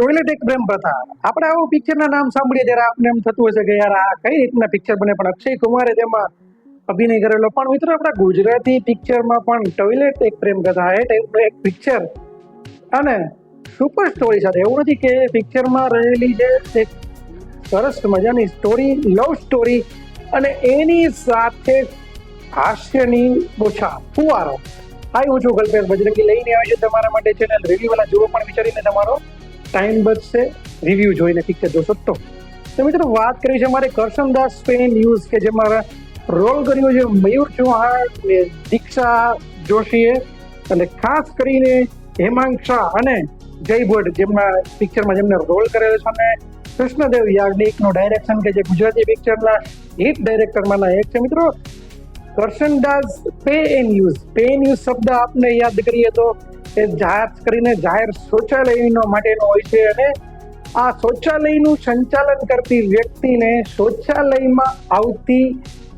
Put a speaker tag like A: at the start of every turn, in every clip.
A: Toilet એક પ્રેમ પ્રથા. આપણે આવું પિક્ચરના નામ સાંભળીએ ત્યારે આપને એમ થતું હશે કે યાર આ કઈ રીતના પિક્ચર બને, પણ અક્ષય કુમારે તેમાં અભિનય કરેલો. પણ મિત્રો આપણા ગુજરાતી પિક્ચરમાં પણ ટોયલેટ એક પ્રેમ કથા એ ટાઈપનું એક પિક્ચર અને સુપર સ્ટોરી સાથે, એવું નથી કે પિક્ચરમાં રહેલી છે એક સરસ મજાની સ્ટોરી, લવ સ્ટોરી અને એની સાથે હાસ્યની બોછા ફુવારો. હું છું કલ્પેશ બજરંગી, લઈને આવ્યો છું તમારા માટે ચેનલ રિવ્યુ વાળા. જુઓ પણ વિચારીને તમારો ટાઈમ બચશે રિવ્યુ જોઈને પિક્ચર જોશો તો. મિત્રો વાત કરી છે અમારે કરશનદાસ પેન ન્યૂઝ કે જે મારા રોલ કર્યો છે મયુર ચૌહાણ ને દીક્ષા જોશીએ, અને ખાસ કરીને હેમાંગ શાહ અને જય ભટ્ટ જેમના પિક્ચરમાં જેમને રોલ કરેલો છે, અને કૃષ્ણદેવ યાજ્ઞિકનું ડાયરેક્શન કે જે ગુજરાતી પિક્ચરના હિટ ડાયરેક્ટરમાંના એક છે. મિત્રો કરશનદાસ પે ન્યૂઝ શબ્દ આપને યાદ કરીએ તો એ જાહેર શૌચાલયનો માટેનો હોય છે, અને આ શૌચાલયનું સંચાલન કરતી વ્યક્તિને શૌચાલયમાં આવતી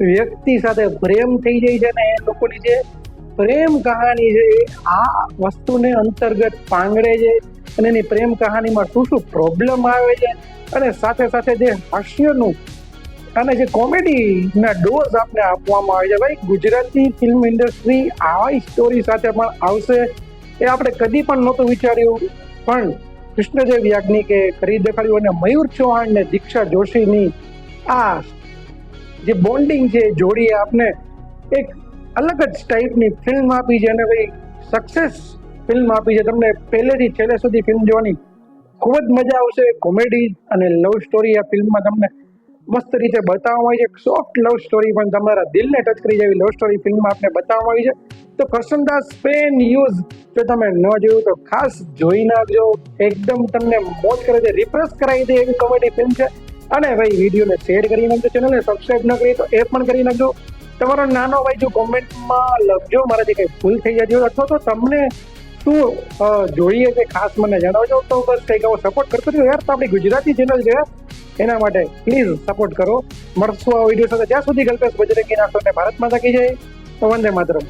A: વ્યક્તિ સાથે પ્રેમ થઈ જાય છે, અને એ લોકોની જે પ્રેમ કહાની છે એ આ વસ્તુને અંતર્ગત પાંગળે છે, અને એની પ્રેમ કહાનીમાં શું શું પ્રોબ્લેમ આવે છે, અને સાથે સાથે જે હાસ્યનું અને જે કોમેડીના ડોઝ આપને આપવામાં આવે છે. ભાઈ, ગુજરાતી ફિલ્મ ઇન્ડસ્ટ્રી આવા સ્ટોરી સાથે પણ આવશે એ આપણે કદી પણ નહોતું વિચાર્યું, પણ કૃષ્ણદેવ યાજ્ઞિકે કરી દેખાડ્યું. અને મયુર ચૌહાણ ને દીક્ષા જોશીની આ જે બોન્ડિંગ છે, જોડીએ આપને એક અલગ જ ટાઈપની ફિલ્મ આપી છે, અને ભાઈ સક્સેસ ફિલ્મ આપી છે. તમને પહેલેથી છેલ્લે સુધી ફિલ્મ જોવાની ખૂબ જ મજા આવશે. કોમેડી અને લવ સ્ટોરી આ ફિલ્મમાં તમને મસ્ત રીતે બતાવવામાં આવી છે. સોફ્ટ લવ સ્ટોરી પણ તમારા દિલને ટચ કરી જેવી લવ સ્ટોરી ફિલ્મમાં આપણે બતાવવામાં આવી છે. તો કરશનદાસ પે ન્યૂઝ જો તમે ન જોયું તો ખાસ જોઈ નાખજો. એકદમ તમને મોજ કરે છે, રિફ્રેશ કરાવી દે એવી કોમેડી ફિલ્મ છે. અને ભાઈ વિડીયોને શેર કરી નાખજો, ચેનલને સબસ્ક્રાઇબ ન કરી તો એ પણ કરી નાખજો. તમારો નાનો ભાઈ જો કોમેન્ટમાં લખજો મારાથી કંઈ ભૂલ થઈ જાય અથવા તો તમને શું જોઈએ છે ખાસ મને જણાવજો. તો બસ કંઈક આવો સપોર્ટ કરતો રહ્યો યાર. તો આપણી ગુજરાતી ચેનલ છે એના માટે પ્લીઝ સપોર્ટ કરો. મળશું આ વિડીયો સાથે. ત્યાં સુધી કલ્પેશ બજરંગી નાખો ને ભારત માતા કી જય. વંદે માતરમ.